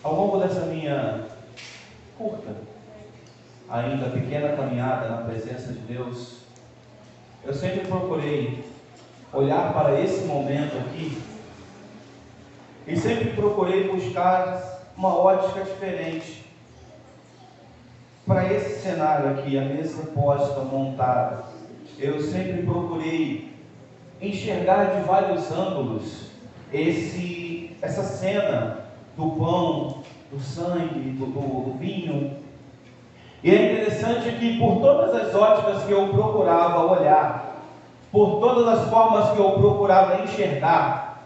Ao longo dessa minha curta, ainda pequena caminhada na presença de Deus, eu sempre procurei olhar para esse momento aqui e sempre procurei buscar uma ótica diferente para esse cenário aqui, a mesa posta, montada. Eu sempre procurei enxergar de vários ângulos essa cena do pão, do sangue, do vinho. E é interessante que por todas as óticas que eu procurava olhar, por todas as formas que eu procurava enxergar,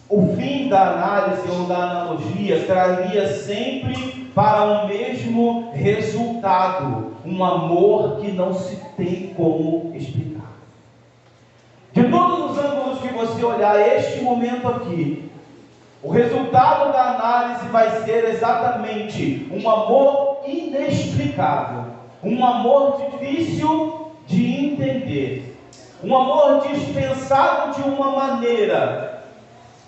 o fim da análise ou da analogia traria sempre para o mesmo resultado, um amor que não se tem como explicar. De todos os ângulos que você olhar este momento aqui, o resultado da análise vai ser exatamente um amor inexplicável, um amor difícil de entender, um amor dispensado de uma maneira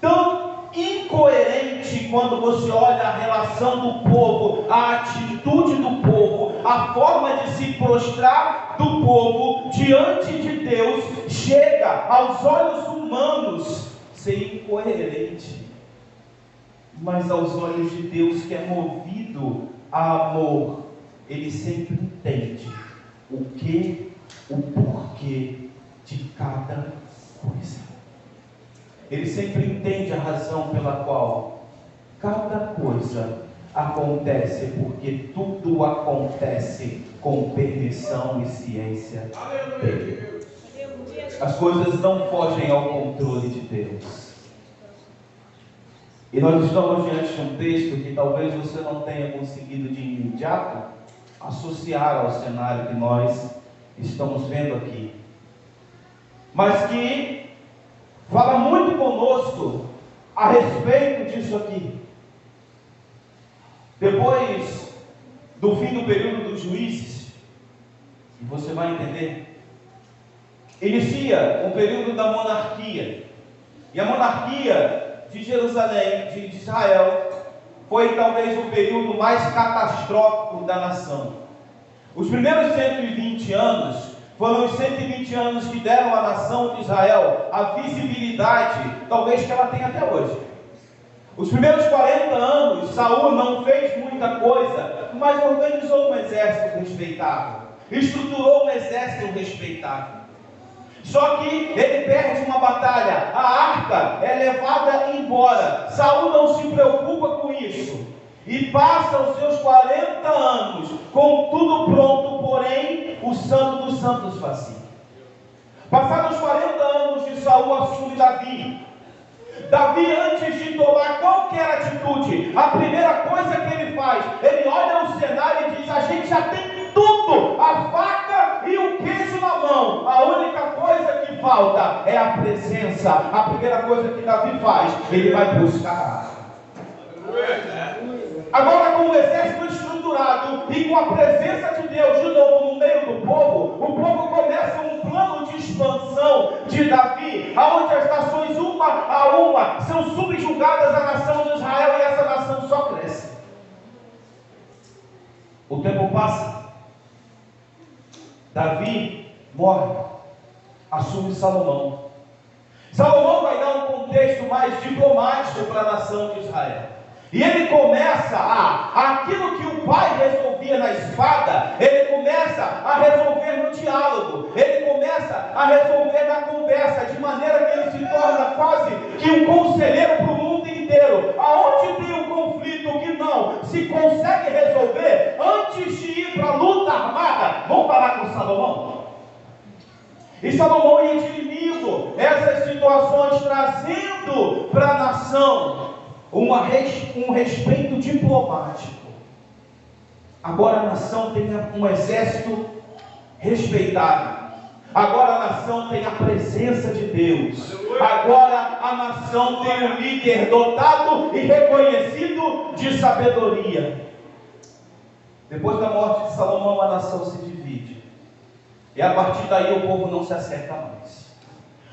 tão incoerente quando você olha a relação do povo, a atitude do povo, a forma de se prostrar do povo diante de Deus, chega aos olhos humanos ser incoerente. Mas aos olhos de Deus, que é movido a amor, Ele sempre entende o porquê de cada coisa. Ele sempre entende a razão pela qual cada coisa acontece, porque tudo acontece com permissão e ciência dele. As coisas não fogem ao controle de Deus. E nós estamos diante de um texto que talvez você não tenha conseguido de imediato associar ao cenário que nós estamos vendo aqui, mas que fala muito conosco a respeito disso aqui. Depois do fim do período dos juízes, e você vai entender, inicia o período da monarquia. E a monarquia de Jerusalém, de Israel, foi talvez o período mais catastrófico da nação. Os primeiros 120 anos foram os 120 anos que deram à nação de Israel a visibilidade, talvez que ela tem até hoje. Os primeiros 40 anos, Saul não fez muita coisa, mas organizou um exército respeitável, estruturou um exército respeitável. Só que ele perde uma batalha, a arca é levada embora. Saul não se preocupa com isso e passa os seus 40 anos com tudo pronto, porém o santo dos santos vazio. Passados os 40 anos de Saul, assume Davi. Davi, antes de tomar qualquer atitude, a primeira coisa que ele faz, ele olha o cenário e diz: a gente já tem tudo, a faca e o queijo na mão, a única coisa que falta é a presença. A primeira coisa que Davi faz, ele vai buscar. Agora, com o exército estruturado e com a presença de Deus de novo no meio do povo, o povo começa um plano de expansão de Davi, aonde as nações uma a uma são subjugadas à nação de Israel, e essa nação só cresce. O tempo passa, Davi morre, assume Salomão. Salomão vai dar um contexto mais diplomático para a nação de Israel. E ele começa aquilo que o pai resolvia na espada, ele começa a resolver no diálogo, ele começa a resolver na conversa, de maneira que ele se torna quase que um conselheiro para o mundo inteiro. Aonde tem um conflito que não se consegue resolver, antes de ir para a luta armada, vamos falar com Salomão. E Salomão ia dirimindo essas situações, trazendo para a nação um respeito diplomático. Agora a nação tem um exército respeitado. Agora a nação tem a presença de Deus. Agora a nação tem um líder dotado e reconhecido de sabedoria. Depois da morte de Salomão, a nação se divide. E a partir daí o povo não se acerta mais.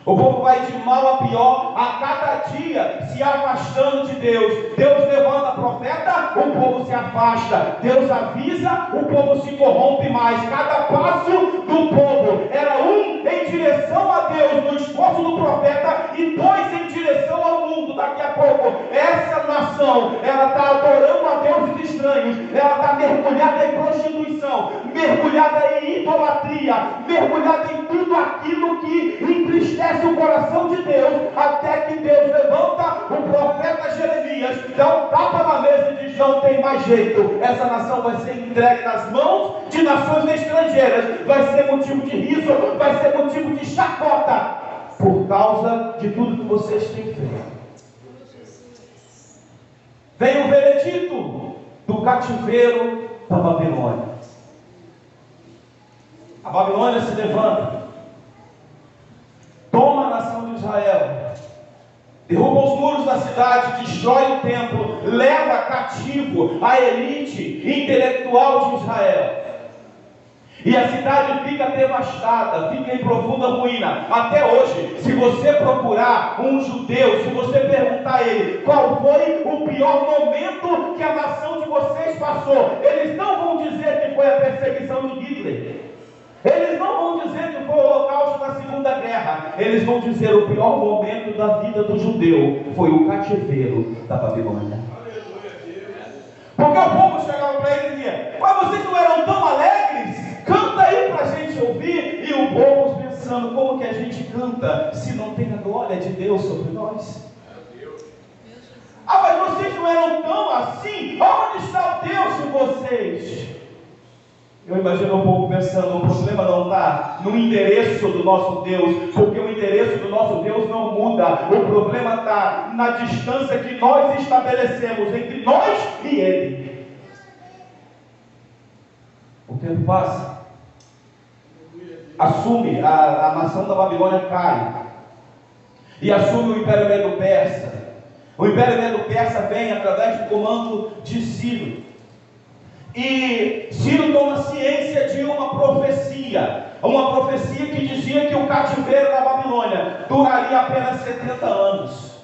O povo vai de mal a pior, a cada dia se afastando de Deus. Deus levanta profeta, o povo se afasta. Deus avisa, o povo se corrompe mais. Cada passo do povo era um em direção a Deus, no esforço do profeta, e dois em direção ao mundo. Daqui a pouco, essa nação, ela está adorando a deuses estranhos, ela está mergulhada em prostituição, mergulhada em idolatria, mergulhada em tudo aquilo que entristece o coração de Deus, até que Deus levanta o profeta Jeremias, dá um tapa na mesa e diz: não tem mais jeito, essa nação vai ser entregue nas mãos de nações estrangeiras, vai ser motivo de riso, vai ser motivo de chacota, por causa de tudo que vocês têm feito. Vem o veredito do cativeiro da Babilônia. A Babilônia se levanta, toma a nação de Israel, derruba os muros da cidade, destrói o templo, leva cativo a elite intelectual de Israel. E a cidade fica devastada, fica em profunda ruína. Até hoje, se você procurar um judeu, se você perguntar a ele qual foi o pior momento que a nação de vocês passou, eles não vão dizer que foi a perseguição de Hitler. Eles não vão dizer que foi o holocausto da Segunda Guerra. Eles vão dizer o pior momento da vida do judeu foi o cativeiro da Babilônia. Porque o povo chegava para ele e dizia: mas vocês não eram tão alegres? Canta aí para a gente ouvir. E o povo pensando: como que a gente canta se não tem a glória de Deus sobre nós? Ah, mas vocês não eram tão assim? Onde está o Deus de vocês? Eu imagino o povo pensando: o problema não está no endereço do nosso Deus, porque o endereço do nosso Deus não muda. O problema está na distância que nós estabelecemos entre nós e Ele. O tempo passa, assume, a nação da Babilônia cai, e assume o Império Medo-Persa. O Império Medo-Persa vem através do comando de Ciro. E Ciro toma ciência de uma profecia que dizia que o cativeiro da Babilônia duraria apenas 70 anos.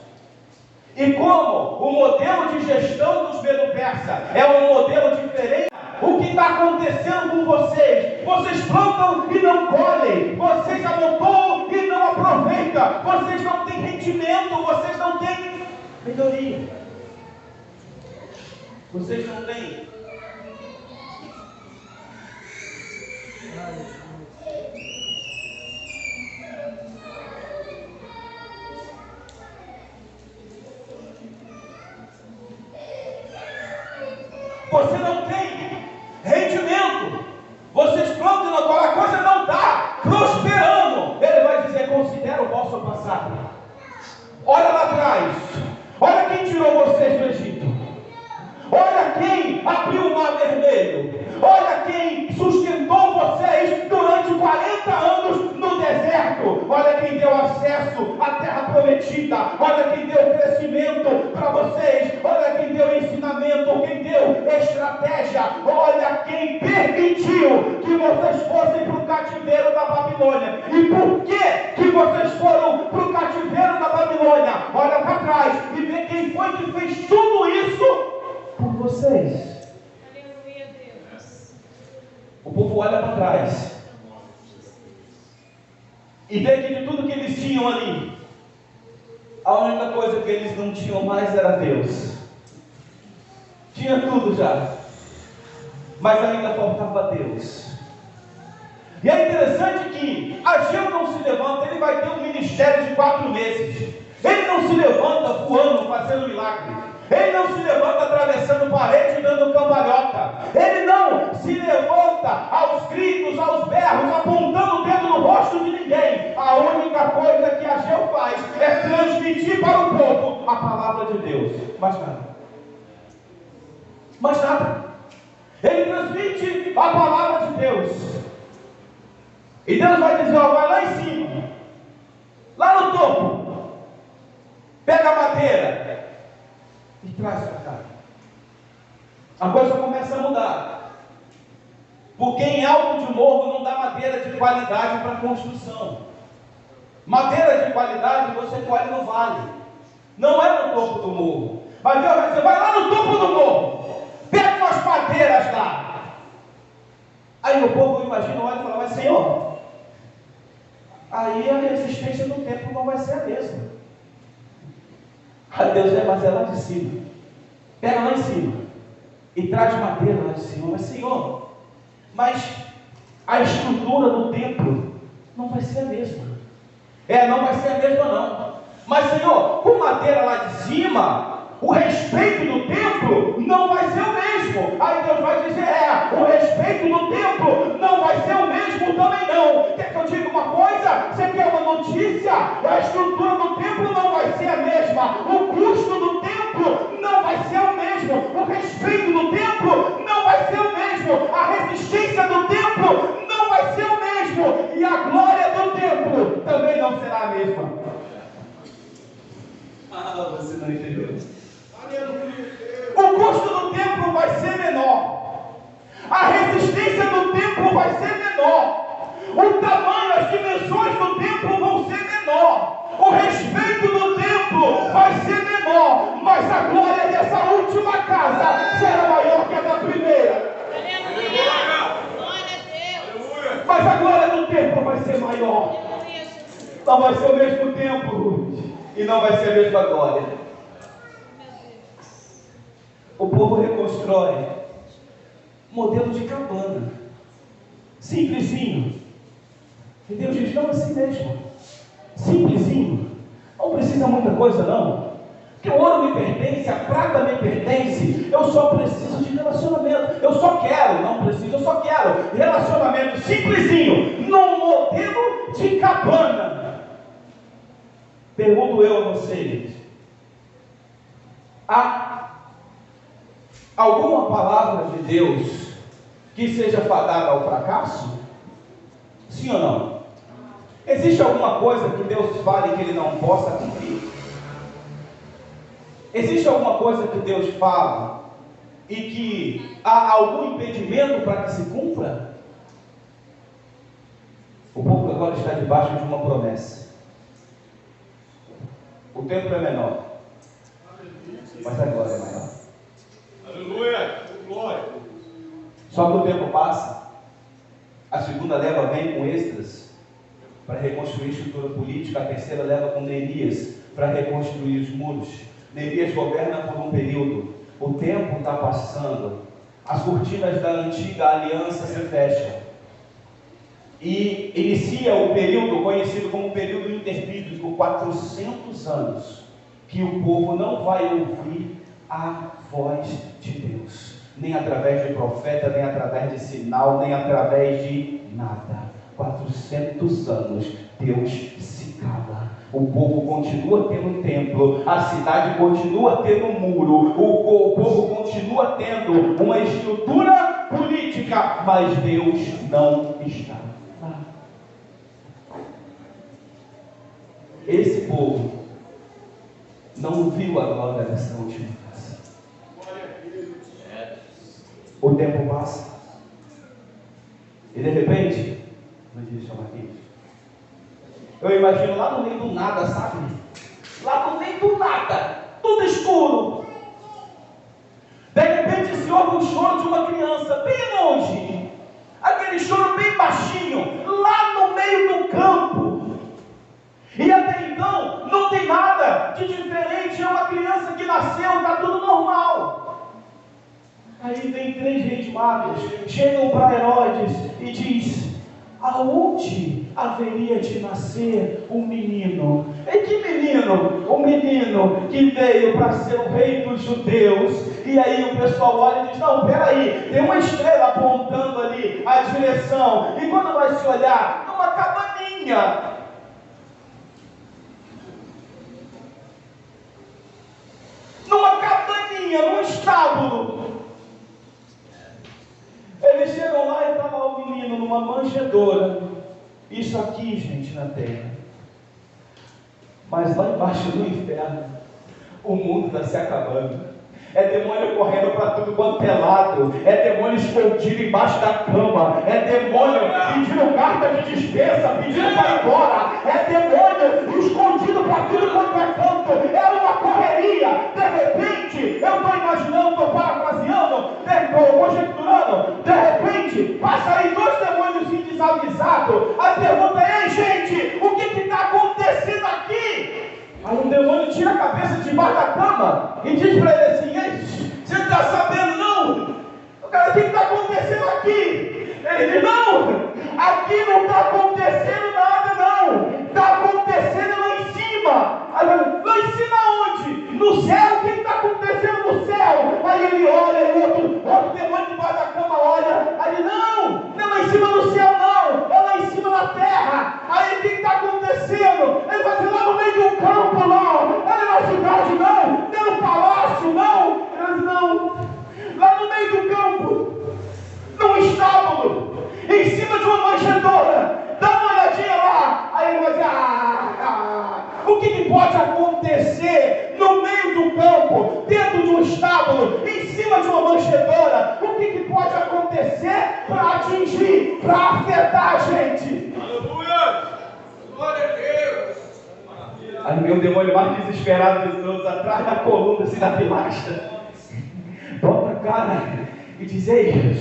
E como o modelo de gestão dos Medo-Persa é um modelo diferente, o que está acontecendo com vocês? Vocês plantam e não colhem, vocês amontoam e não aproveitam, vocês não têm rendimento, vocês não têm melhoria, vocês não têm. Você não tem rendimento, vocês plantam e não colhem, a coisa não está prosperando. Ele vai dizer: considera o vosso passado. Olha lá atrás, olha quem tirou vocês do Egito, olha quem abriu o mar vermelho, olha quem sustentou vocês durante 40 anos no deserto, olha quem deu acesso à terra prometida, olha quem deu crescimento para vocês, olha quem deu ensinamento, quem deu estratégia, olha quem permitiu que vocês fossem para o cativeiro da Babilônia. E por que vocês foram para o cativeiro da Babilônia? Olha para trás e vê quem foi que fez tudo isso por vocês. O povo olha para trás e vê que de tudo que eles tinham ali, a única coisa que eles não tinham mais era Deus. Tinha tudo já, mas ainda faltava Deus. E é interessante que Ageu não se levanta, ele vai ter um ministério de 4 meses. Ele não se levanta voando, fazendo milagre. Ele não se levanta atravessando parede e dando cambalhota. Ele não se levanta aos gritos, aos berros, apontando o dedo no rosto de ninguém. A única coisa que Ageu faz é transmitir para o povo a palavra de Deus. Mais nada. Mais nada. Ele transmite a palavra de Deus. E Deus vai dizer: ó, vai lá em cima, lá no topo, pega a madeira e traz para cá. A coisa começa a mudar, porque em alto de morro não dá madeira de qualidade para construção. Madeira de qualidade você colhe no vale, não é no topo do morro. Mas Deus vai dizer: vai lá no topo do morro, pega Deus, mas é lá de cima. Pega lá em cima e traz madeira lá de cima. Mas Senhor, mas a estrutura do templo não vai ser a mesma. Não vai ser a mesma não. Mas Senhor, com madeira lá de cima, o respeito do templo não vai ser o mesmo. Aí Deus vai dizer, o respeito do templo não vai ser o mesmo também não. Quer que eu diga uma coisa? Você quer uma notícia? A estrutura do templo não vai ser a mesma. O custo do templo não vai ser o mesmo. O respeito do templo não vai ser o mesmo. A resistência do templo não vai ser o mesmo. E a glória do templo também não será a mesma. Você não entendeu. O custo do templo vai ser menor. A resistência do templo vai ser menor. O tamanho, as dimensões do templo vão ser menor. O respeito do templo vai ser menor. Mas a glória dessa última casa será maior que a da primeira. Mas a glória do templo vai ser maior. Não vai ser o mesmo templo e não vai ser a mesma glória. O povo reconstrói modelo de cabana, simplesinho. E Deus diz, não, assim mesmo, simplesinho, não precisa muita coisa não, porque o ouro me pertence, a prata me pertence, eu só preciso de relacionamento, eu só quero relacionamento simplesinho, num modelo de cabana. Pergunto eu a vocês, alguma palavra de Deus que seja fadada ao fracasso? Sim ou não? Existe alguma coisa que Deus fale que Ele não possa cumprir? Existe alguma coisa que Deus fala e que há algum impedimento para que se cumpra? O povo agora está debaixo de uma promessa. O tempo é menor, mas a glória é maior. Aleluia, glória. Só que o tempo passa, a segunda leva vem com Esdras para reconstruir a estrutura política, a terceira leva com Neemias para reconstruir os muros. Neemias governa por um período, o tempo está passando, as cortinas da antiga aliança se fecham e inicia o período conhecido como período interbíblico, 400 anos, que o povo não vai ouvir a voz de Deus, nem através de profeta, nem através de sinal, nem através de nada. 400 anos Deus se cala. O povo continua tendo templo, a cidade continua tendo muro, o povo continua tendo uma estrutura política, mas Deus não está lá. Esse povo não viu a glória dessa última casa. O tempo passa e de repente, eu imagino lá no meio do nada, sabe? Lá no meio do nada, tudo escuro. De repente se ouve um choro de uma criança bem longe, aquele choro bem baixinho, lá no meio do campo. E até então não tem nada de diferente, é uma criança que nasceu, está tudo normal. Aí vem 3 reis magos, chegam para Herodes e diz: aonde haveria de nascer um menino? E que menino? O menino que veio para ser o rei dos judeus. E aí o pessoal olha e diz: não, peraí, tem uma estrela apontando ali a direção. E quando vai se olhar, numa cabaninha, num estábulo. Eles chegam lá e está lá o menino numa manjedoura. Isso aqui, gente, na terra. Mas lá embaixo do inferno, o mundo está se acabando. É demônio correndo para tudo quanto é lado. É demônio escondido embaixo da cama. É demônio pedindo carta de dispensa, pedindo para ir embora. É demônio escondido para tudo quanto é canto. É uma correria. De repente, eu estou imaginando, estou parafraseando, estou conjecturando. De repente, passa aí 2 demônios desavisados. A pergunta é: ei, gente, o que está acontecendo aqui? Aí um demônio tira a cabeça de debaixo da cama e diz para ele assim: ei, você não está sabendo não? O cara, o que está acontecendo aqui? Ele diz: não, aqui não está acontecendo nada não, está acontecendo lá em cima. Aí ele, lá em cima onde? No céu. O que está acontecendo no céu? Aí ele olha, e outro demônio debaixo da cama olha, aí ele, não é lá em cima no céu não, é lá em cima na terra. Aí o que está acontecendo? Ele vai dizer: lá no meio do campo não, não é na cidade não, não é no palácio não. Ele diz: não, lá no meio do campo, num estábulo, em cima de uma manjedoura, dá uma olhadinha lá. Aí ele vai dizer: o que pode acontecer no meio do campo, dentro de um estábulo, em cima de uma manjedoura? O que pode acontecer para atingir, para afetar a gente? Aleluia! Glória a Deus! Aí meu demônio mais desesperado de todos, atrás da coluna, assim, da pilastra, bota a cara e diz: ei,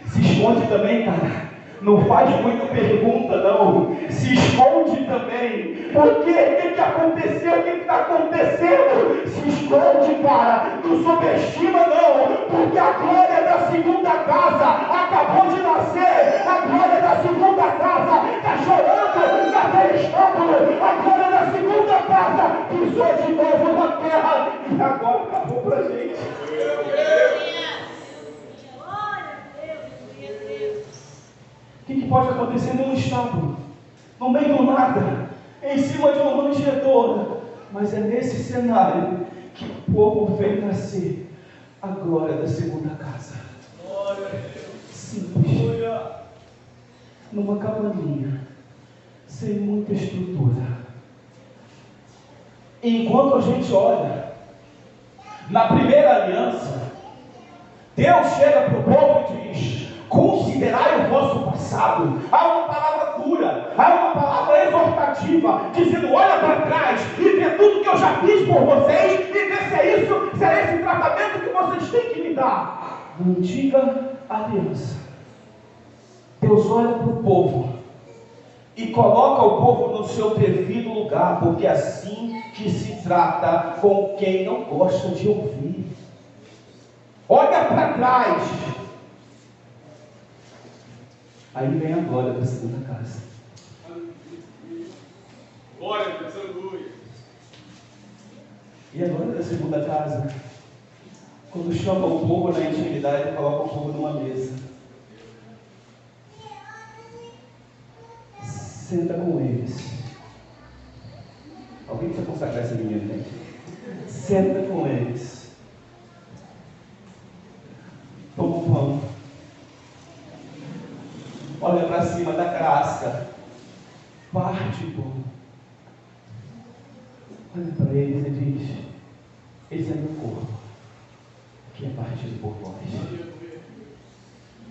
se esconde também, cara. Não faz muita pergunta não, se esconde também. Por quê? O que aconteceu? O que está acontecendo? Se esconde, cara. Não subestima não, porque a glória da segunda casa acabou de nascer. A glória da segunda casa está chorando naquele estábulo. A glória da segunda casa pisou de novo na terra e agora acabou pra gente. O que pode acontecer num estábulo, no meio do nada, em cima de uma manjedoura? Mas é nesse cenário que o povo vem nascer a glória da segunda casa. Simples, numa cabaninha, sem muita estrutura. Enquanto a gente olha, na primeira aliança, Deus chega para o povo e diz: considerai o vosso passado. Há uma palavra dura, há uma palavra exortativa, dizendo: olha para trás e vê tudo que eu já fiz por vocês, e vê se é isso, se é esse tratamento que vocês têm que me dar. Na antiga aliança, Deus olha para o povo e coloca o povo no seu devido lugar, porque é assim que se trata com quem não gosta de ouvir. Olha para trás. Aí vem a glória da segunda casa. Glória a Deus, aleluia. E a glória da segunda casa, quando chama o povo na intimidade, coloca o povo numa mesa. Senta com eles. Alguém precisa consagrar esse menino, né? Senta com eles. Toma um pão. Olha para cima da casca. Parte o pão. Olha para eles e diz: esse é meu corpo, que é partido por vós.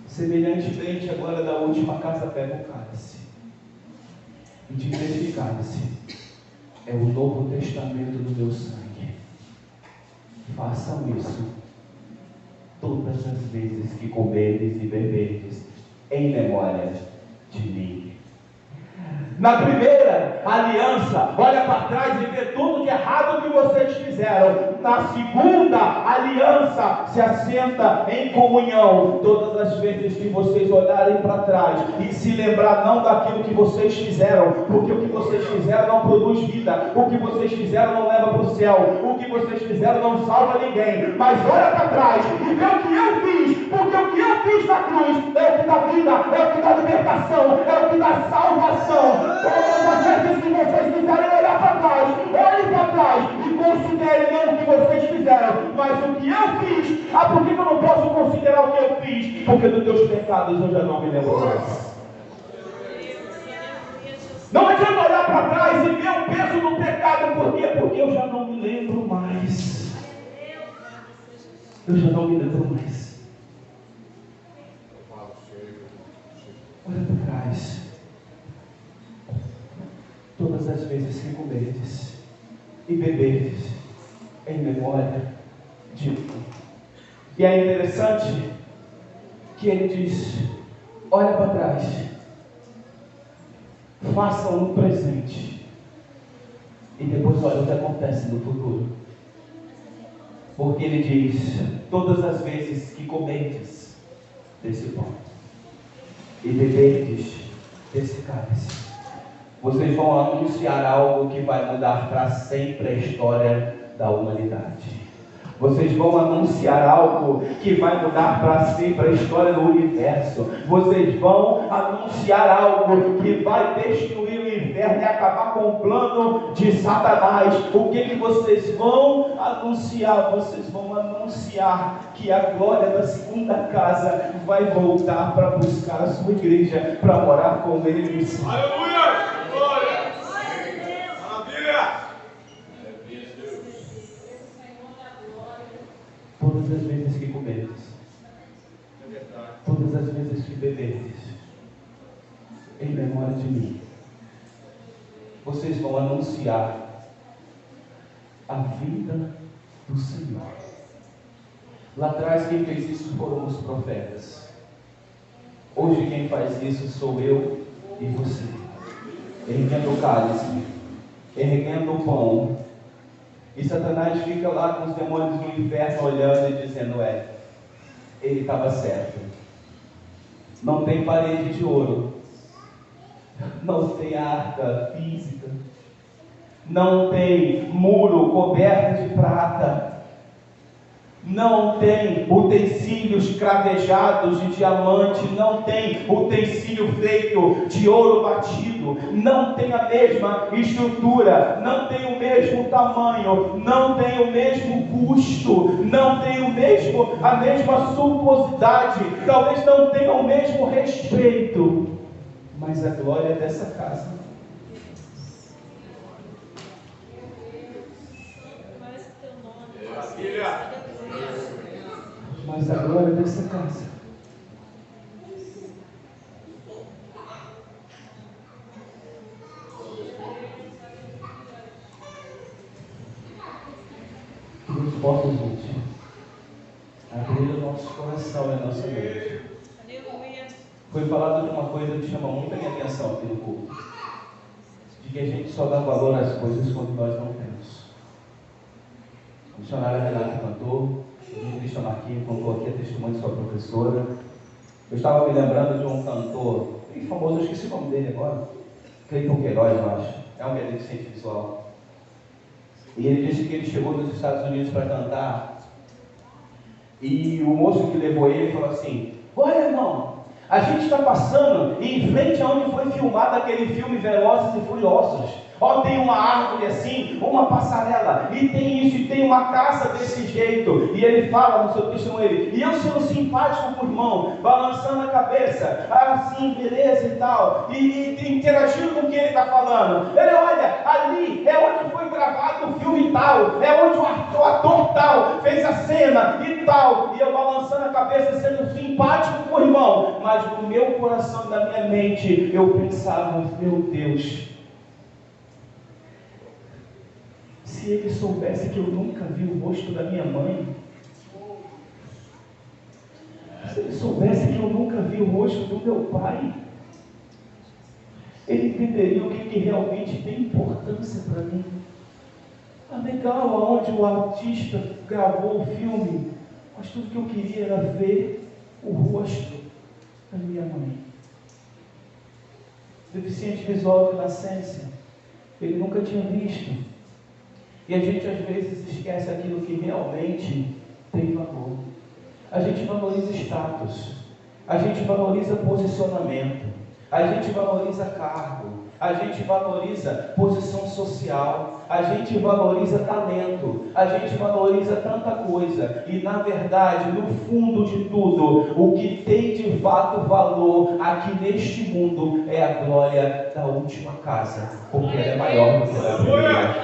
Semelhantemente, agora da última casa, pega o cálice e diz: esse cálice é o Novo Testamento do meu sangue. Façam isso todas as vezes que comerdes e beberdes, em memória de mim. Na primeira aliança, olha para trás e vê tudo de errado que vocês fizeram. Na segunda aliança, se assenta em comunhão todas as vezes que vocês olharem para trás e se lembrar não daquilo que vocês fizeram, porque o que vocês fizeram não produz vida, o que vocês fizeram não leva para o céu, o que vocês fizeram não salva ninguém. Mas olha para trás e vê o que eu fiz, porque o que eu fiz na cruz é o que dá vida, é o que dá libertação, é o que dá salvação. Todas as vezes que vocês quiserem olhar para trás, olhem para trás e considerem não o que vocês fizeram, mas o que eu fiz. Por que eu não posso considerar o que eu fiz? Porque dos teus pecados eu já não me lembro mais. Não adianta olhar para trás e ver o peso do pecado. Por quê? Porque eu já não me lembro mais. Eu já não me lembro mais. Olha para trás. Todas as vezes que comerdes e beberdes, em memória de mim. E é interessante que ele diz: olha para trás, façam um presente E depois olha o que acontece no futuro. Porque ele diz: todas as vezes que comerdes desse pão e beberdes desse cálice, vocês vão anunciar algo que vai mudar para sempre a história da humanidade. Vocês vão anunciar algo que vai mudar para sempre a história do universo. Vocês vão anunciar algo que vai destruir o inferno e acabar com o plano de Satanás. O que vocês vão anunciar? Vocês vão anunciar que a glória da segunda casa vai voltar para buscar a sua igreja, para morar com eles. Aleluia! Glória! Maravilha! Todas as vezes que comerdes, todas as vezes que beberdes, em memória de mim, vocês vão anunciar a vinda do Senhor. Lá atrás quem fez isso foram os profetas. Hoje quem faz isso sou eu e você. Erguendo o cálice, erguendo o pão. E Satanás fica lá com os demônios do inferno olhando e dizendo: ele estava certo. Não tem parede de ouro, não tem arca física, não tem muro coberto de prata, não tem utensílios cravejados de diamante, não tem utensílio feito de ouro batido, não tem a mesma estrutura, não tem o mesmo tamanho, não tem o mesmo custo, não tem a mesma suntuosidade, talvez não tenha o mesmo respeito, mas a glória dessa casa mas a glória dessa casa que nos possa, gente, abrir o nosso coração e a nossa mente. Foi falado de uma coisa que chama muito a minha atenção aqui no culto, de que a gente só dá valor às coisas quando nós não temos. A missionária Renata cantou, o Cristian Marquinhos contou aqui a testemunho de sua professora. Eu estava me lembrando de um cantor bem famoso, eu esqueci o nome dele agora, Cleiton Queiroz, eu acho, é um deficiente visual. E ele disse que ele chegou nos Estados Unidos para cantar, e o moço que levou ele falou assim: olha, irmão, a gente está passando em frente a onde foi filmado aquele filme Velozes e Furiosos. Ó, tem uma árvore assim, uma passarela, e tem isso, e tem uma casa desse jeito. E ele fala no seu testemunho, e eu sendo simpático com o irmão, balançando a cabeça, assim, beleza e tal, e interagindo com o que ele está falando. Ele olha, ali é onde foi gravado o filme tal, é onde o ator tal fez a cena e tal. E eu balançando a cabeça, sendo simpático com o irmão, mas no meu coração, na minha mente, eu pensava: meu Deus, se ele soubesse que eu nunca vi o rosto da minha mãe, se ele soubesse que eu nunca vi o rosto do meu pai, ele entenderia o que realmente tem importância para mim. É legal aonde o artista gravou o filme, mas tudo que eu queria era ver o rosto da minha mãe. Deficiente visual de nascença, ele nunca tinha visto. E a gente às vezes esquece aquilo que realmente tem valor. A gente valoriza status, a gente valoriza posicionamento, a gente valoriza cargo, a gente valoriza posição social, a gente valoriza talento, a gente valoriza tanta coisa. E na verdade, no fundo de tudo, o que tem de fato valor aqui neste mundo é a glória da última casa, porque ela é maior do que a da primeira.